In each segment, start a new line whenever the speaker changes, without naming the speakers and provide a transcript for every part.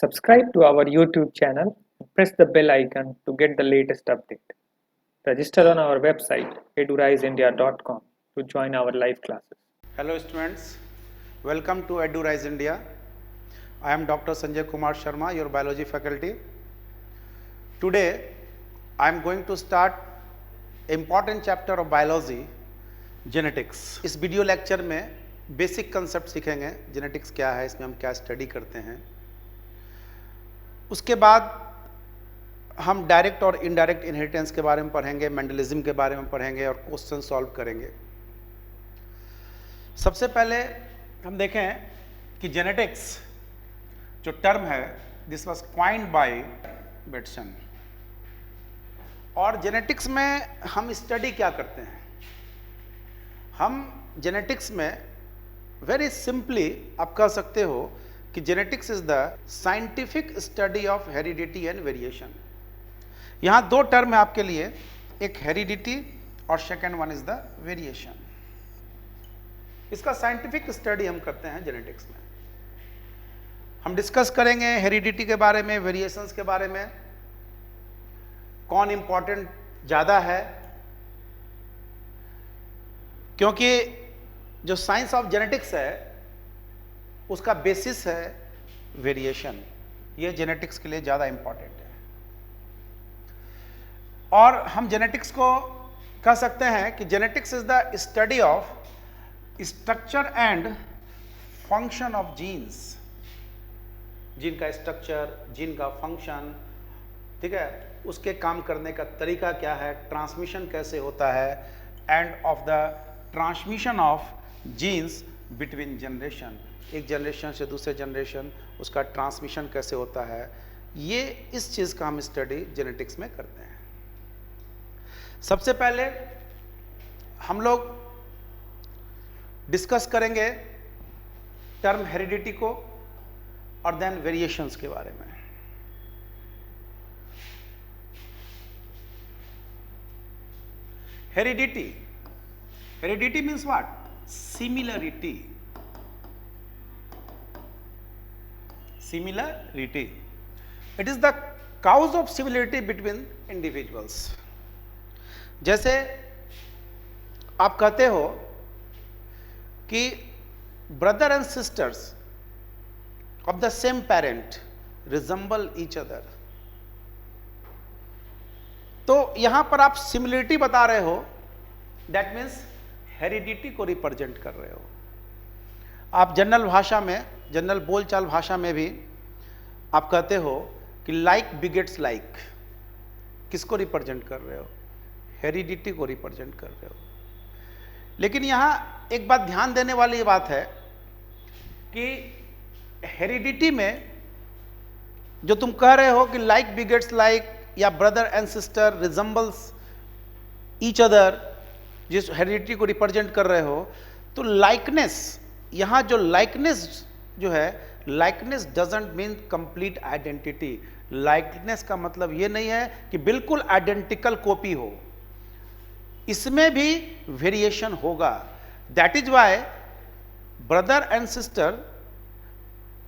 Subscribe to our YouTube channel and press the bell icon to get the latest update. Register on our website eduriseindia.com to join our live classes.
Hello students, welcome to EduRise India. I am Dr. Sanjay Kumar Sharma, your biology faculty. Today I am going to start important chapter of biology, genetics. इस video lecture में basic concept सीखेंगे, genetics क्या है, इसमें हम क्या study करते हैं। उसके बाद हम डायरेक्ट और इनडायरेक्ट इनहेरिटेंस के बारे में पढ़ेंगे, मेंडलिज्म के बारे में पढ़ेंगे और क्वेश्चन सॉल्व करेंगे। सबसे पहले हम देखें कि जेनेटिक्स जो टर्म है, this was coined by Bateson. और जेनेटिक्स में हम स्टडी क्या करते हैं? हम जेनेटिक्स में वेरी सिंपली आप कह सकते हो कि genetics is the scientific study of heredity and variation. यहां दो टर्म है आपके लिए, एक हेरिडिटी और second one is the variation. इसका साइंटिफिक स्टडी हम करते हैं जेनेटिक्स में। हम डिस्कस करेंगे हेरिडिटी के बारे में, वेरिएशंस के बारे में, कौन इंपॉर्टेंट ज़्यादा है, क्योंकि जो साइंस ऑफ जेनेटिक्स है उसका बेसिस है वेरिएशन। ये जेनेटिक्स के लिए ज़्यादा इंपॉर्टेंट है। और हम जेनेटिक्स को कह सकते हैं कि genetics is the study of structure and function of genes. Gene का स्ट्रक्चर, जीन का फंक्शन, ठीक है, उसके काम करने का तरीका क्या है, ट्रांसमिशन कैसे होता है, and of the transmission of genes between generation, एक जनरेशन से दूसरे जनरेशन उसका ट्रांसमिशन कैसे होता है। ये इस चीज़ का हम स्टडी जेनेटिक्स में करते हैं। सबसे पहले हम लोग डिस्कस करेंगे टर्म हेरिडिटी को और देन वेरिएशंस के बारे में। Heredity, heredity means what? Similarity. Similarity. It is the cause of similarity between individuals. जैसे आप कहते हो कि brother and sisters of the same parent resemble each other, तो यहां पर आप सिमिलरिटी बता रहे हो, दैट मीन्स हेरिडिटी को रिप्रेजेंट कर रहे हो। आप जनरल भाषा में, जनरल बोलचाल भाषा में भी आप कहते हो कि लाइक बिगेट्स लाइक। किसको रिप्रेजेंट कर रहे हो? हेरिडिटी को रिप्रेजेंट कर रहे हो। लेकिन यहां एक बात ध्यान देने वाली बात है कि हेरिडिटी में जो तुम कह रहे हो कि लाइक बिगेट्स लाइक या brother and sister resembles each other, जिस हेरिडिटी को रिप्रेजेंट कर रहे हो, तो लाइकनेस, यहां जो लाइकनेस जो है, likeness doesn't mean complete identity. Likeness का मतलब ये नहीं है कि बिल्कुल आइडेंटिकल कॉपी हो, इसमें भी वेरिएशन होगा। That is why brother and sister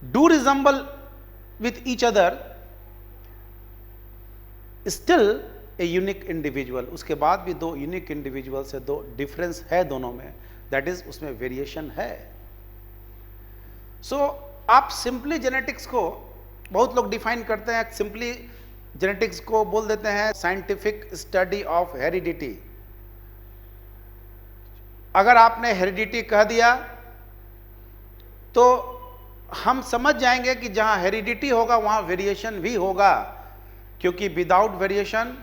do resemble with each other, still a unique individual. उसके बाद भी दो यूनिक इंडिविजुअल से दो डिफरेंस है दोनों में, दैट इज उसमें वेरिएशन है। सो आप सिंपली जेनेटिक्स को, बहुत लोग डिफाइन करते हैं सिंपली जेनेटिक्स को बोल देते हैं साइंटिफिक स्टडी ऑफ हेरिडिटी। अगर आपने हेरिडिटी कह दिया तो हम समझ जाएंगे कि जहां हेरिडिटी होगा वहां वेरिएशन भी होगा, क्योंकि विदाउट वेरिएशन,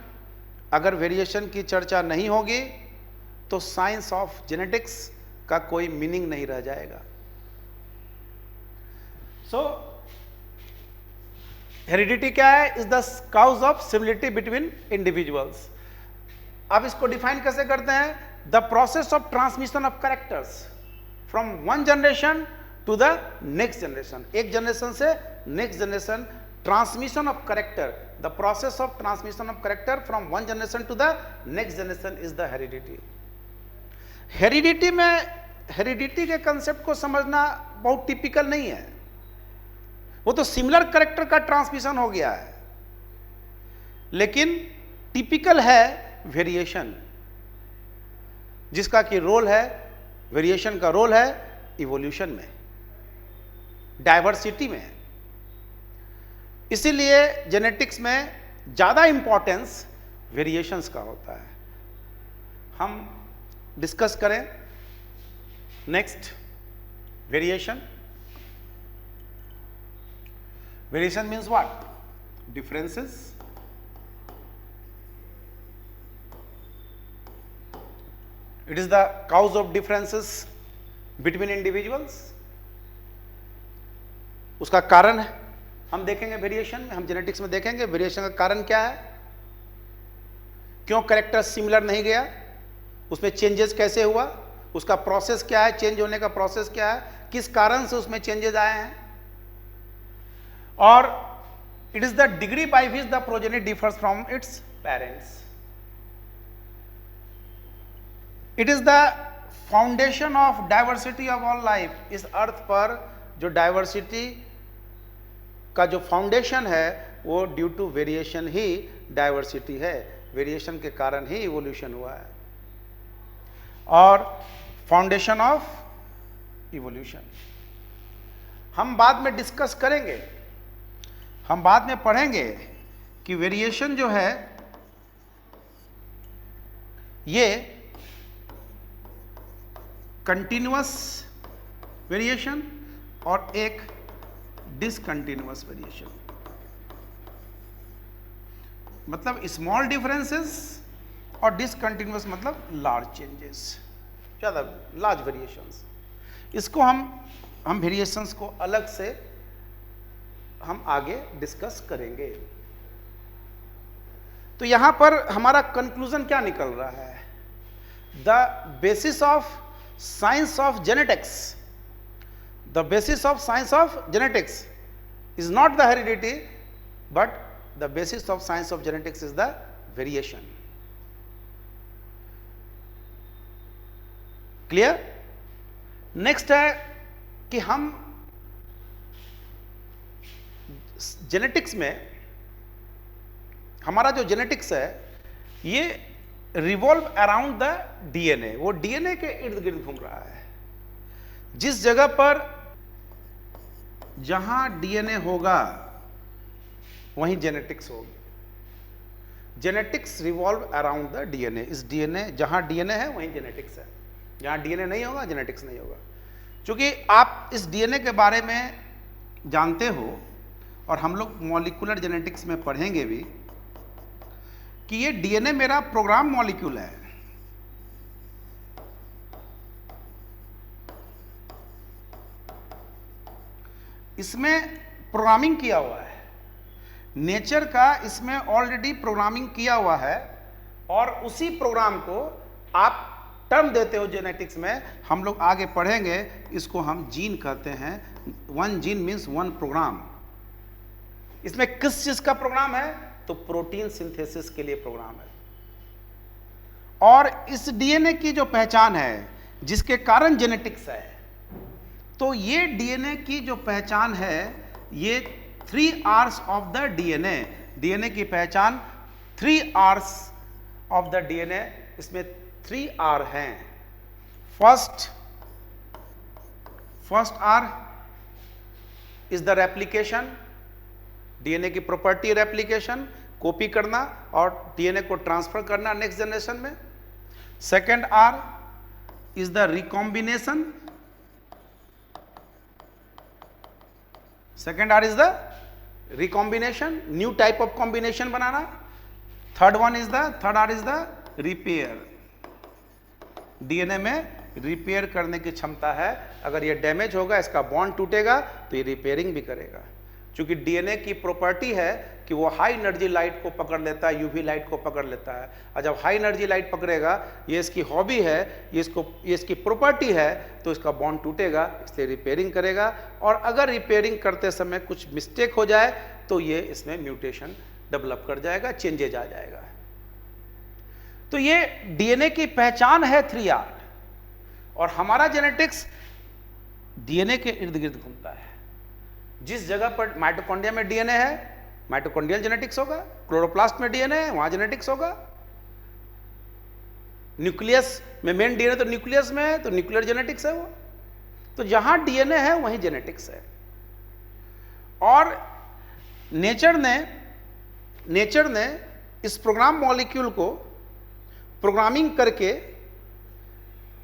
अगर वेरिएशन की चर्चा नहीं होगी तो साइंस ऑफ जेनेटिक्स का कोई मीनिंग नहीं रह जाएगा। सो हेरिडिटी क्या है? Is the cause of similarity between individuals. अब इसको डिफाइन कैसे करते हैं? The process of transmission of characters from one generation to the next generation. एक जनरेशन से next generation, transmission of character, the process of transmission of character from one generation to the next generation is the heredity. Heredity में, heredity के concept को समझना बहुत typical नहीं है। वो तो सिमिलर कैरेक्टर का ट्रांसमिशन हो गया है, लेकिन टिपिकल है वेरिएशन, जिसका कि रोल है, वेरिएशन का रोल है इवोल्यूशन में, डाइवर्सिटी में। इसीलिए जेनेटिक्स में ज्यादा इंपॉर्टेंस वेरिएशंस का होता है। हम डिस्कस करें next variation. Variation means what? Differences it is the cause of differences between individuals। उसका कारण है हम देखेंगे वेरिएशन में, हम जेनेटिक्स में देखेंगे वेरिएशन का कारण क्या है, क्यों कैरेक्टर सिमिलर नहीं गया, उसमें चेंजेस कैसे हुआ, उसका प्रोसेस क्या है, चेंज होने का प्रोसेस क्या है, किस कारण से उसमें चेंजेस आए हैं, और it is the degree by which the progeny differs from its parents. It is the foundation of diversity of all life. इस अर्थ पर जो डाइवर्सिटी का जो फाउंडेशन है वो ड्यू टू वेरिएशन ही डाइवर्सिटी है, वेरिएशन के कारण ही इवोल्यूशन हुआ है। और फाउंडेशन ऑफ इवोल्यूशन हम बाद में डिस्कस करेंगे, हम बाद में पढ़ेंगे कि वेरिएशन जो है ये कंटिन्यूअस वेरिएशन और एक डिसकंटिन्यूअस वेरिएशन, मतलब स्मॉल डिफरेंसेस, और डिसकंटिन्यूअस मतलब लार्ज चेंजेस, ज़्यादा लार्ज वेरिएशंस। इसको हम वेरिएशंस को अलग से हम आगे डिस्कस करेंगे। तो यहां पर हमारा कंक्लूजन क्या निकल रहा है? The basis of science of genetics, the basis of science of genetics is not the heredity, but the basis of science of genetics is the variation। Clear? Next है कि हम जेनेटिक्स में, हमारा जो जेनेटिक्स है ये रिवॉल्व अराउंड द डीएनए, वो DNA के इर्द गिर्द घूम रहा है। जिस जगह पर जहां डीएनए होगा वहीं जेनेटिक्स होगी। Genetics revolve around the DNA. इस डीएनए, जहां डीएनए है वहीं जेनेटिक्स है, जहां डीएनए नहीं होगा जेनेटिक्स नहीं होगा। क्योंकि आप इस डीएनए के बारे में जानते हो और हम लोग मॉलिक्यूलर जेनेटिक्स में पढ़ेंगे भी कि ये डीएनए मेरा प्रोग्राम मॉलिक्यूल है। इसमें प्रोग्रामिंग किया हुआ है, नेचर का इसमें ऑलरेडी प्रोग्रामिंग किया हुआ है, और उसी प्रोग्राम को आप टर्म देते हो जेनेटिक्स में, हम लोग आगे पढ़ेंगे, इसको हम जीन कहते हैं। One gene means one program. इसमें किस चीज का प्रोग्राम है? तो प्रोटीन सिंथेसिस के लिए प्रोग्राम है। और इस डीएनए की जो पहचान है, जिसके कारण जेनेटिक्स है, तो ये डीएनए की जो पहचान है, ये 3 R's of the DNA, DNA की पहचान 3 R's ऑफ द डीएनए, इसमें 3 R हैं। First R is the replication, DNA की प्रॉपर्टी रेप्लिकेशन, कॉपी करना और डीएनए को ट्रांसफर करना नेक्स्ट जनरेशन में। Second R is the recombination, second R is the recombination, new type of combination banana. Third R is the repair, DNA में repair करने की क्षमता है। अगर ये डैमेज होगा, इसका बॉन्ड टूटेगा, तो ये रिपेयरिंग भी करेगा। क्योंकि डीएनए की प्रॉपर्टी है कि वो हाई एनर्जी लाइट को पकड़ लेता है, यूवी लाइट को पकड़ लेता है, और जब हाई एनर्जी लाइट पकड़ेगा, ये इसकी हॉबी है, ये इसकी प्रॉपर्टी है, तो इसका बॉन्ड टूटेगा, इसलिए रिपेयरिंग करेगा। और अगर रिपेयरिंग करते समय कुछ मिस्टेक हो जाए तो ये इसमें म्यूटेशन डेवलप कर जाएगा, चेंजेज आ जाएगा। तो ये डीएनए की पहचान है 3R, और हमारा जेनेटिक्स डीएनए के इर्द गिर्द घूमता है। जिस जगह पर माइटोकॉन्ड्रिया में डीएनए है माइटोकॉन्ड्रियल जेनेटिक्स होगा, क्लोरोप्लास्ट में डीएनए है वहां जेनेटिक्स होगा, न्यूक्लियस में मेन डीएनए तो न्यूक्लियस में है तो न्यूक्लियर जेनेटिक्स है वो, तो जहां डीएनए है वहीं जेनेटिक्स है। और नेचर ने इस प्रोग्राम मॉलिक्यूल को प्रोग्रामिंग करके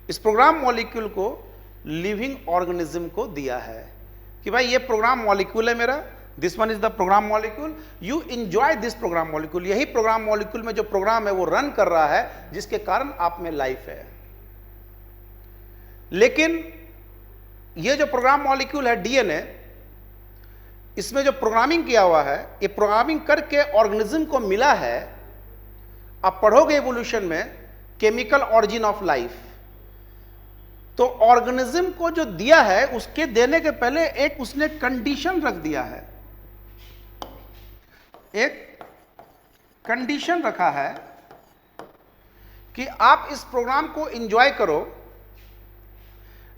इस प्रोग्राम मॉलिक्यूल को लिविंग ऑर्गेनिज्म को दिया है कि भाई ये प्रोग्राम मॉलिक्यूल है मेरा, this one is the program molecule, you enjoy this program molecule. यही प्रोग्राम मॉलिक्यूल में जो प्रोग्राम है वो रन कर रहा है जिसके कारण आप में लाइफ है। लेकिन ये जो प्रोग्राम मॉलिक्यूल है डीएनए, इसमें जो प्रोग्रामिंग किया हुआ है, ये प्रोग्रामिंग करके ऑर्गेनिज्म को मिला है। आप पढ़ोगे इवोल्यूशन में केमिकल ऑरिजिन ऑफ लाइफ, तो ऑर्गेनिज्म को जो दिया है उसके देने के पहले एक उसने कंडीशन रख दिया है, एक कंडीशन रखा है कि आप इस प्रोग्राम को एंजॉय करो,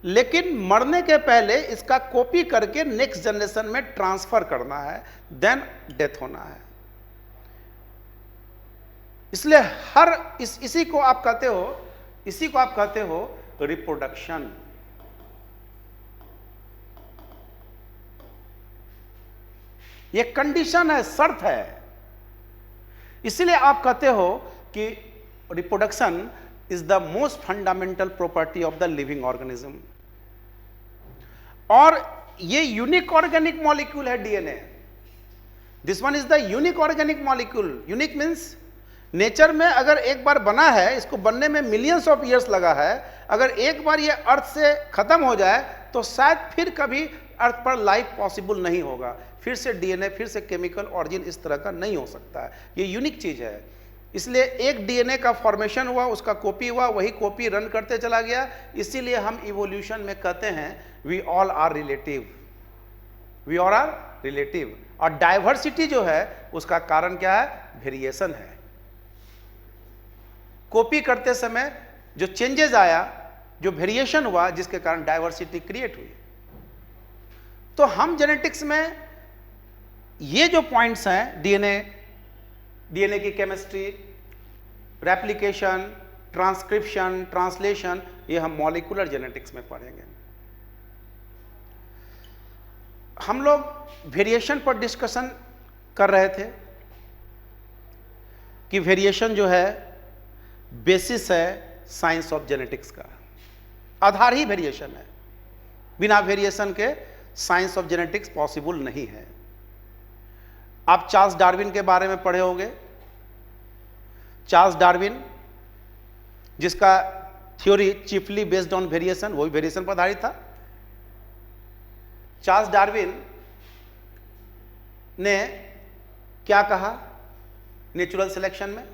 लेकिन मरने के पहले इसका कॉपी करके नेक्स्ट जनरेशन में ट्रांसफर करना है, देन डेथ होना है। इसलिए इसी को आप कहते हो रिप्रोडक्शन। ये कंडीशन है, शर्त है। इसलिए आप कहते हो कि reproduction is the most fundamental property of the living organism. और ये यूनिक ऑर्गेनिक मॉलिक्यूल है DNA. This one is the unique organic molecule. Unique means nature में अगर एक बार बना है, इसको बनने में मिलियंस ऑफ ईयर्स लगा है, अगर एक बार ये अर्थ से खत्म हो जाए तो शायद फिर कभी अर्थ पर लाइफ पॉसिबल नहीं होगा, फिर से डीएनए, फिर से केमिकल ऑरिजिन इस तरह का नहीं हो सकता है। ये यूनिक चीज है। इसलिए एक डीएनए का फॉर्मेशन हुआ, उसका कॉपी हुआ, वही कॉपी रन करते चला गया। इसीलिए हम इवोल्यूशन में कहते हैं we all are relative, we all are relative. और डाइवर्सिटी जो है उसका कारण क्या है? वेरिएशन है। कॉपी करते समय जो चेंजेस आया, जो वेरिएशन हुआ, जिसके कारण डाइवर्सिटी क्रिएट हुई। तो हम जेनेटिक्स में ये जो पॉइंट्स हैं, डीएनए की केमिस्ट्री, रेप्लिकेशन, ट्रांसक्रिप्शन, ट्रांसलेशन, ये हम मॉलिक्यूलर जेनेटिक्स में पढ़ेंगे। हम लोग वेरिएशन पर डिस्कशन कर रहे थे कि वेरिएशन जो है बेसिस है साइंस ऑफ जेनेटिक्स का, आधार ही वेरिएशन है। बिना वेरिएशन के साइंस ऑफ जेनेटिक्स पॉसिबल नहीं है। आप चार्ल्स डार्विन के बारे में पढ़े होंगे। चार्ल्स डार्विन, जिसका theory chiefly based on variation, वो भी वेरिएशन पर आधारित था। चार्ल्स डार्विन ने क्या कहा नेचुरल सिलेक्शन में,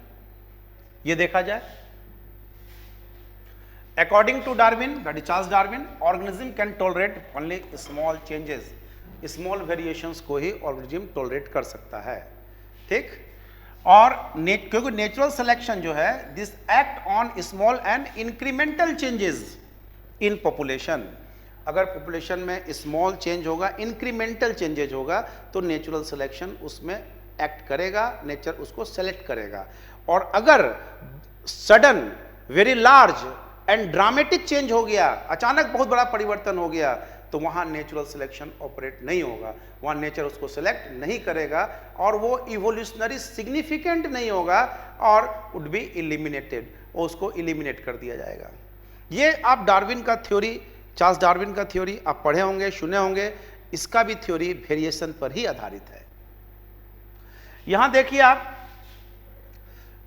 ये देखा जाए। According to Darwin, that is Charles Darwin, organism can tolerate only small changes, small variations को ही ऑर्गेनिज्म टॉलरेट कर सकता है। ठीक। और क्योंकि नेचुरल सिलेक्शन जो है, this act on small and incremental changes in population. अगर पॉपुलेशन में स्मॉल चेंज होगा, इंक्रीमेंटल चेंजेज होगा, तो नेचुरल सिलेक्शन उसमें एक्ट करेगा, नेचर उसको सेलेक्ट करेगा। और अगर sudden, very large and dramatic change हो गया, अचानक बहुत बड़ा परिवर्तन हो गया, तो वहां नेचुरल सिलेक्शन ऑपरेट नहीं होगा, वहां नेचर उसको सिलेक्ट नहीं करेगा और वो इवोल्यूशनरी सिग्निफिकेंट नहीं होगा और वुड बी इलिमिनेटेड, उसको इलिमिनेट कर दिया जाएगा। ये आप डार्विन का थ्योरी, चार्ल्स डार्विन का थ्योरी आप पढ़े होंगे, सुने होंगे। इसका भी थ्योरी वेरिएशन पर ही आधारित है। यहां देखिए आप,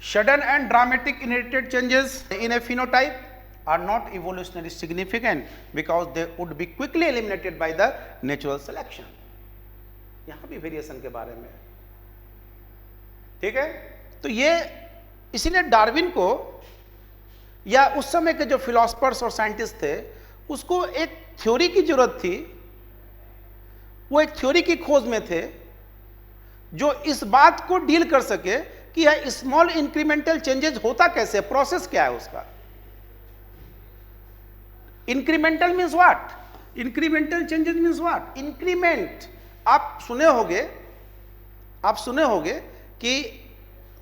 sudden and dramatic inherited changes in a phenotype are not evolutionary significant because they would be quickly eliminated by the natural selection. यहां भी वेरिएशन के बारे में, ठीक है। तो ये इसीलिए डार्विन को, या उस समय के जो फिलोसफर्स और साइंटिस्ट थे, उसको एक थ्योरी की जरूरत थी। वो एक थ्योरी की खोज में थे जो इस बात को डील कर सके कि यह स्मॉल इंक्रीमेंटल चेंजेस होता कैसे, प्रोसेस क्या है उसका। Incremental means what? Incremental changes means what? Increment, आप सुने होंगे कि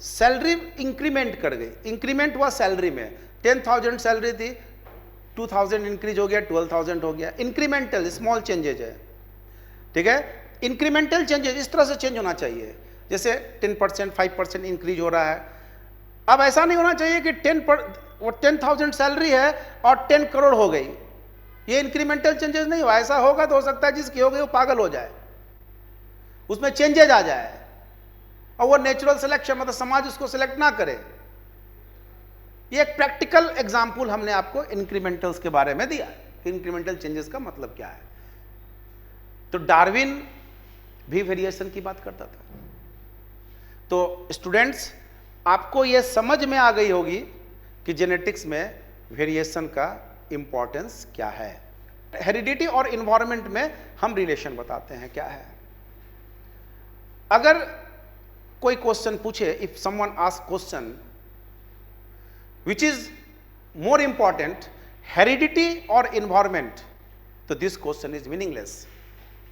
सैलरी इंक्रीमेंट कर गई, इंक्रीमेंट हुआ सैलरी में, 10,000 सैलरी थी, 2,000 इंक्रीज हो गया, 12,000 हो गया। इंक्रीमेंटल स्मॉल चेंजेज है, ठीक है। इंक्रीमेंटल चेंजेस इस तरह से चेंज होना चाहिए, जैसे 10%, 5% इंक्रीज हो रहा है। अब ऐसा नहीं होना चाहिए कि 10,000 सैलरी है और 10 करोड़ हो गई, ये इंक्रीमेंटल चेंजेस नहीं हुआ। ऐसा होगा तो हो सकता है जिसकी हो गई वो पागल हो जाए, उसमें चेंजेज आ जाए और वो नेचुरल सिलेक्शन, मतलब समाज उसको सिलेक्ट ना करे। ये एक प्रैक्टिकल एग्जाम्पल हमने आपको इंक्रीमेंटल्स के बारे में दिया कि इंक्रीमेंटल चेंजेस का मतलब क्या है। तो डार्विन भी वेरिएशन की बात करता था। तो स्टूडेंट्स, आपको यह समझ में आ गई होगी कि जेनेटिक्स में वेरिएशन का इंपॉर्टेंस क्या है। हेरिडिटी और इन्वायरमेंट में हम रिलेशन बताते हैं क्या है। अगर कोई क्वेश्चन पूछे, if someone ask question which is more important, heredity or environment, so this question is meaningless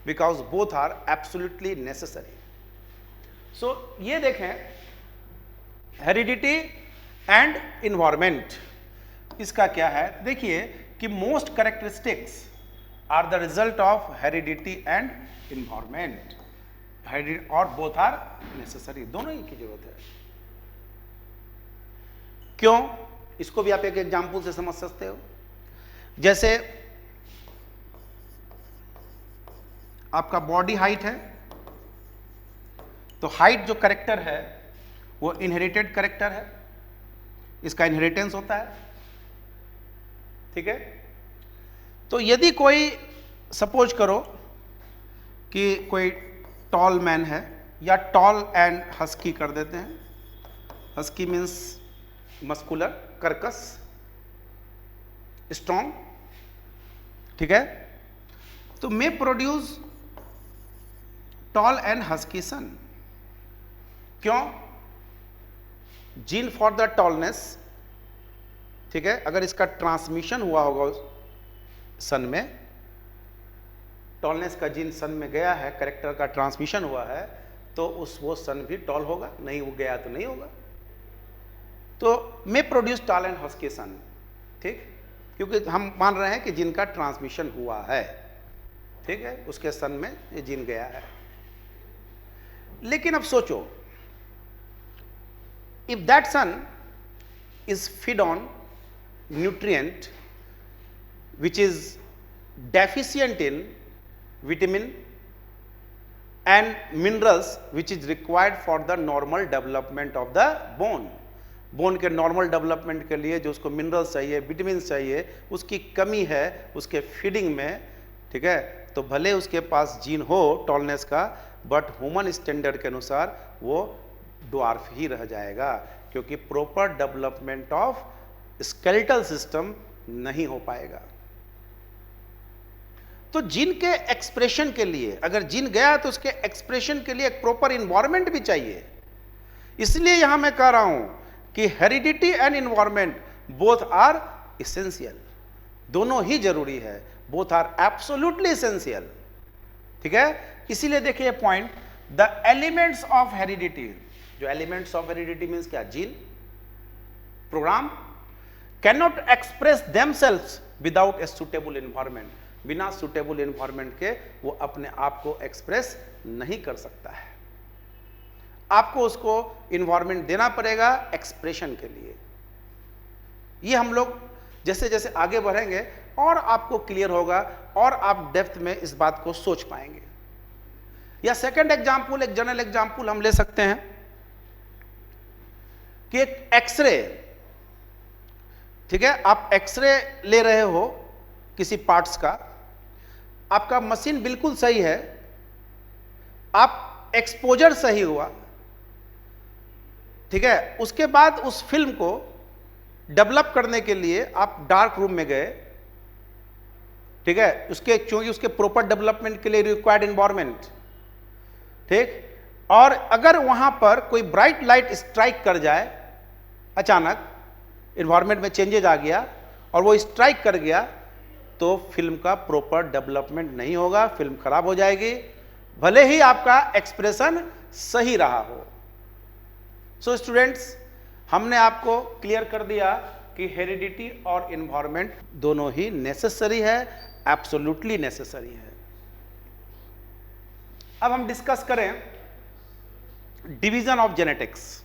because both are absolutely necessary. So ये देखें, heredity and environment, इसका क्या है? देखिए कि most characteristics are the result of heredity and environment, or both are necessary, दोनों ही की जरूरत है। क्यों? इसको भी आप एक एग्जाम्पल से समझ सकते हो। जैसे आपका बॉडी हाइट है, तो हाइट जो करेक्टर है वो इनहेरिटेड करेक्टर है, इसका इनहेरिटेंस होता है, ठीक है। तो यदि कोई सपोज करो कि कोई टॉल मैन है, या टॉल एंड हस्की कर देते हैं, हस्की मीन्स मस्कुलर, कर्कस, स्ट्रॉन्ग, ठीक है। तो may produce tall and husky son. क्यों? जीन फॉर द टॉलनेस, ठीक है। अगर इसका ट्रांसमिशन हुआ होगा सन में, टॉलनेस का जीन सन में गया है, कैरेक्टर का ट्रांसमिशन हुआ है, तो वो सन भी टॉल होगा, नहीं वो गया तो नहीं होगा। तो may produce tall and husky son, ठीक, क्योंकि हम मान रहे हैं कि जीन का ट्रांसमिशन हुआ है, ठीक है, उसके सन में ये जीन गया है। लेकिन अब सोचो, if that son is feed on nutrient which is deficient in vitamin and minerals which is required for the normal development of the bone, bone के नॉर्मल डेवलपमेंट के लिए जो उसको मिनरल्स चाहिए, विटामिन चाहिए, उसकी कमी है उसके फीडिंग में, ठीक है। तो भले उसके पास जीन हो टॉलनेस का, बट ह्यूमन स्टैंडर्ड के अनुसार वो ड्वार्फ ही रह जाएगा, क्योंकि proper development of skeletal system नहीं हो पाएगा। तो जीन के एक्सप्रेशन के लिए, अगर जीन गया तो उसके एक्सप्रेशन के लिए एक प्रॉपर इन्वायरमेंट भी चाहिए। इसलिए यहां मैं कह रहा हूं कि heredity and environment both are essential, दोनों ही जरूरी है, बोथ आर एब्सोल्युटली इसेंशियल, ठीक है। इसीलिए देखिए point, the elements of heredity, जो एलिमेंट्स ऑफ हेरिडिटी मींस क्या? Gene, program, can not express themselves without a suitable environment, बिना सुटेबल इन्वायरमेंट के वो अपने आप को एक्सप्रेस नहीं कर सकता है। आपको उसको इन्वायरमेंट देना पड़ेगा एक्सप्रेशन के लिए। ये हम लोग जैसे जैसे आगे बढ़ेंगे और आपको क्लियर होगा और आप डेप्थ में इस बात को सोच पाएंगे। या सेकंड एग्जांपल, एक जनरल एग्जांपल हम ले सकते हैं कि एक एक्सरे, ठीक है, आप एक्सरे ले रहे हो किसी पार्ट्स का, आपका मशीन बिल्कुल सही है, आप एक्सपोजर सही हुआ, ठीक है, उसके बाद उस फिल्म को डेवलप करने के लिए आप डार्क रूम में गए, ठीक है, उसके क्योंकि उसके प्रॉपर डेवलपमेंट के लिए रिक्वायर्ड एनवायरनमेंट, ठीक, और अगर वहां पर कोई ब्राइट लाइट स्ट्राइक कर जाए, अचानक एनवायरनमेंट में चेंजेस आ गया और वो स्ट्राइक कर गया, तो फिल्म का प्रॉपर डेवलपमेंट नहीं होगा, फिल्म खराब हो जाएगी, भले ही आपका एक्सप्रेशन सही रहा हो। सो स्टूडेंट्स, हमने आपको क्लियर कर दिया कि हेरिडिटी और इन्वायरमेंट दोनों ही नेसेसरी है, एब्सोल्युटली नेसेसरी है। अब हम डिस्कस करें division of genetics.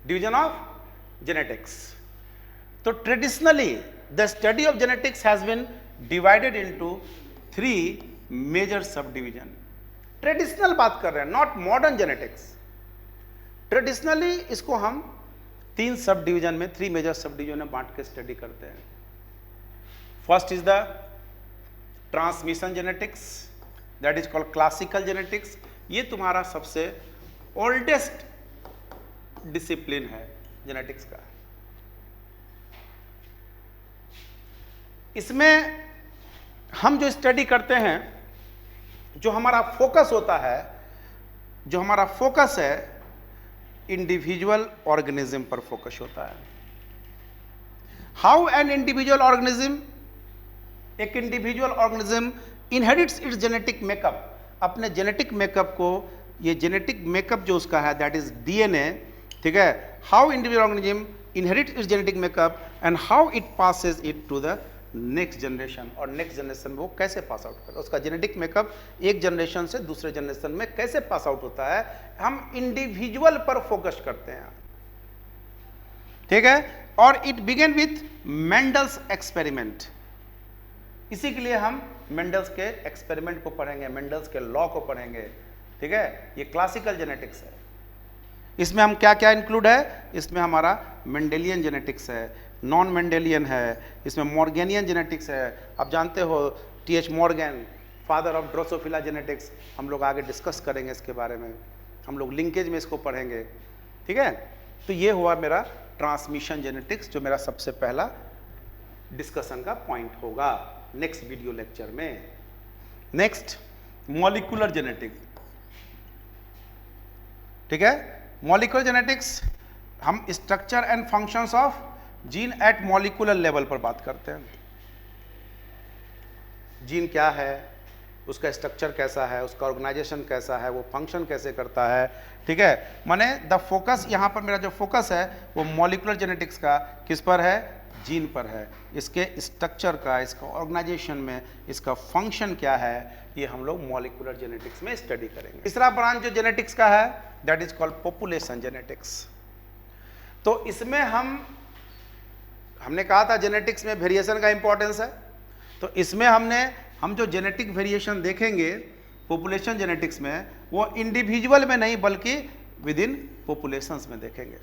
Division of genetics, तो traditionally the study of genetics has been divided into 3 major subdivision. Traditional बात कर रहे हैं, नॉट मॉडर्न जेनेटिक्स। ट्रेडिशनली इसको हम 3 सब डिवीजन में, 3 मेजर सब डिवीजन में बांट के स्टडी करते हैं। First is the transmission genetics, that is called classical genetics. ये तुम्हारा सबसे ओल्डेस्ट डिसिप्लिन है जेनेटिक्स का। इसमें हम जो स्टडी करते हैं, जो हमारा फोकस होता है, जो हमारा फोकस है इंडिविजुअल ऑर्गेनिज्म पर फोकस होता है। हाउ एन इंडिविजुअल ऑर्गेनिज्म, एक individual organism inherits its genetic makeup, अपने जेनेटिक मेकअप को, ये जेनेटिक मेकअप जो उसका है दैट इज डीएनए, ठीक है। How individual organism inherits its genetic makeup and how it passes it to the next generation, और नेक्स्ट जनरेशन में वो कैसे पास आउट करेगा, उसका जेनेटिक मेकअप एक जनरेशन से दूसरे जनरेशन में कैसे पास आउट होता है। हम इंडिविजुअल पर फोकस करते हैं, ठीक है। और it began with Mendel's experiment. इसी के लिए हम मेंडल्स के एक्सपेरिमेंट को पढ़ेंगे, मेंडल्स के लॉ को पढ़ेंगे, ठीक है। ये क्लासिकल जेनेटिक्स है। इसमें हम क्या क्या इंक्लूड है, इसमें हमारा मेंडेलियन जेनेटिक्स है, नॉन मेंडेलियन है, इसमें मॉर्गेनियन जेनेटिक्स है। आप जानते हो TH Morgan, father of Drosophila genetics, हम लोग आगे डिस्कस करेंगे इसके बारे में, हम लोग लिंकेज में इसको पढ़ेंगे, ठीक है। तो ये हुआ मेरा ट्रांसमिशन जेनेटिक्स, जो मेरा सबसे पहला डिस्कशन का पॉइंट होगा नेक्स्ट वीडियो लेक्चर में। नेक्स्ट मॉलिक्यूलर जेनेटिक्स, ठीक है। मॉलिक्यूलर जेनेटिक्स हम structure and functions of gene at molecular level पर बात करते हैं। जीन क्या है, उसका स्ट्रक्चर कैसा है, उसका ऑर्गेनाइजेशन कैसा है, वो फंक्शन कैसे करता है, ठीक है। माने द फोकस, यहाँ पर मेरा जो फोकस है वो मॉलिक्यूलर जेनेटिक्स का किस पर है, जीन पर है। इसके स्ट्रक्चर का, इसका ऑर्गेनाइजेशन में इसका फंक्शन क्या है, ये हम लोग मॉलिक्यूलर जेनेटिक्स में स्टडी करेंगे। तीसरा ब्रांच जो जेनेटिक्स का है that is called population genetics. तो इसमें हमने कहा था जेनेटिक्स में वेरिएशन का इंपॉर्टेंस है, तो इसमें हम जो जेनेटिक वेरिएशन देखेंगे पॉपुलेशन जेनेटिक्स में, वो इंडिविजुअल में नहीं बल्कि विद इन पॉपुलेशंस में देखेंगे।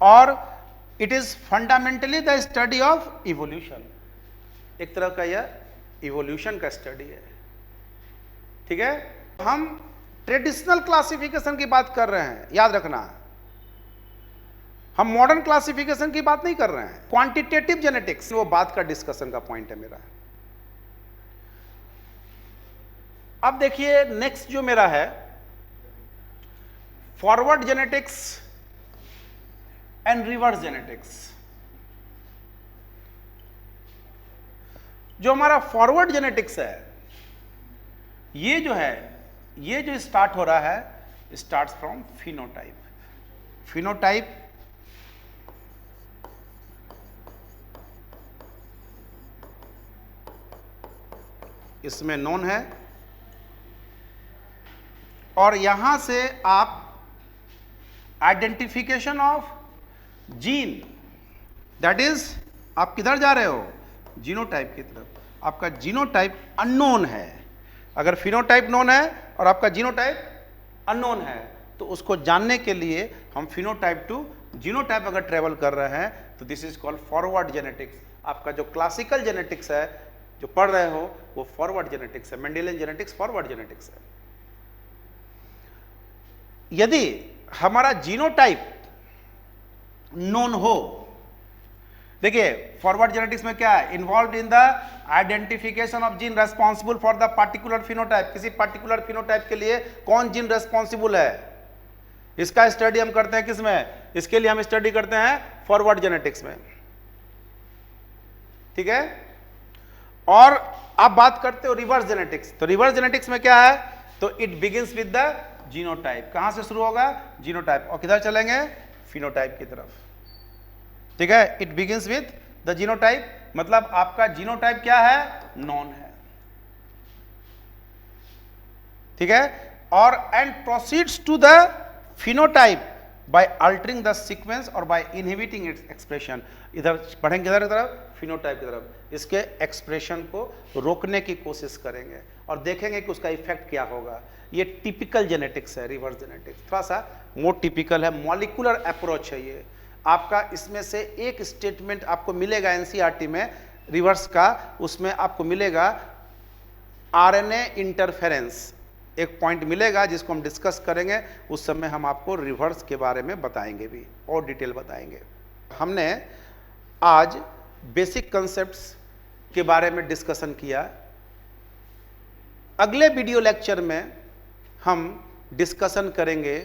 और it is fundamentally the study of evolution, एक तरह का यह इवोल्यूशन का स्टडी है, ठीक है। हम ट्रेडिशनल क्लासिफिकेशन की बात कर रहे हैं, याद रखना, हम मॉडर्न क्लासिफिकेशन की बात नहीं कर रहे हैं। क्वांटिटेटिव जेनेटिक्स वो बात का डिस्कशन का पॉइंट है मेरा। अब देखिए नेक्स्ट जो मेरा है forward genetics and reverse genetics. जो हमारा फॉरवर्ड जेनेटिक्स है, ये जो है, ये जो स्टार्ट हो रहा है, स्टार्ट्स फ्रॉम फिनोटाइप। फिनोटाइप इसमें नोन है, और यहां से आप identification of gene, that is आप किधर जा रहे हो, जीनोटाइप की तरफ। आपका जीनोटाइप अननोन है। अगर फिनोटाइप नोन है और आपका जीनोटाइप अननोन है, तो उसको जानने के लिए हम फिनोटाइप टू जीनोटाइप अगर ट्रेवल कर रहे हैं तो this is called forward genetics. आपका जो क्लासिकल जेनेटिक्स है जो पढ़ रहे हो वो फॉरवर्ड जेनेटिक्स है, मेंडेलियन जेनेटिक्स फॉरवर्ड जेनेटिक्स है। यदि हमारा जीनोटाइप नोन हो, देखिए फॉरवर्ड जेनेटिक्स में क्या है, involve in the identification of gene responsible for the particular phenotype. किसी पार्टिकुलर फिनोटाइप के लिए कौन जीन रेस्पॉन्सिबल है, इसका स्टडी हम करते हैं किसमें, इसके लिए हम स्टडी करते हैं फॉरवर्ड जेनेटिक्स में, ठीक है। और आप बात करते हो रिवर्स जेनेटिक्स, तो रिवर्स जेनेटिक्स में क्या है, तो it begins with the genotype. कहां से शुरू होगा, जीनोटाइप, और किधर चलेंगे, फिनोटाइप की तरफ। ठीक है, it begins with the genotype, मतलब आपका जीनोटाइप क्या है, नॉन है। ठीक है, और and proceeds to the phenotype by altering the sequence और बाय इनहिबिटिंग इट्स एक्सप्रेशन। इधर बढ़ेंगे किधर की तरफ, फिनोटाइप की तरफ, इसके एक्सप्रेशन को रोकने की कोशिश करेंगे और देखेंगे कि उसका इफेक्ट क्या होगा। ये टिपिकल जेनेटिक्स है, रिवर्स जेनेटिक्स थोड़ा सा मोर टिपिकल है, मॉलिक्यूलर अप्रोच है ये आपका। इसमें से एक स्टेटमेंट आपको मिलेगा एनसीईआरटी में रिवर्स का, उसमें आपको मिलेगा आरएनए इंटरफेरेंस, एक पॉइंट मिलेगा जिसको हम डिस्कस करेंगे, उस समय हम आपको रिवर्स के बारे में बताएंगे भी और डिटेल बताएंगे। हमने आज बेसिक कॉन्सेप्ट्स के बारे में डिस्कशन किया। अगले वीडियो लेक्चर में हम डिस्कशन करेंगे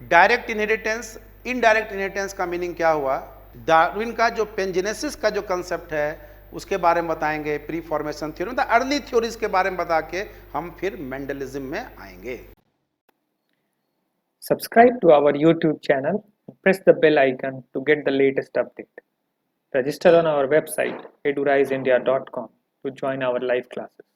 डायरेक्ट इनहेरिटेंस, इनडायरेक्ट इनहेरिटेंस का मीनिंग क्या हुआ, डार्विन का जो पेंजेनेसिस का जो कंसेप्ट है उसके बारे में बताएंगे, प्री फॉर्मेशन थ्योरी मतलब अर्ली थ्योरीज के बारे में बता के हम फिर मेंडलिज्म में आएंगे।
Subscribe to our YouTube channel and press the bell icon to get the latest update. Register on our website eduraisindia.com to join our live classes.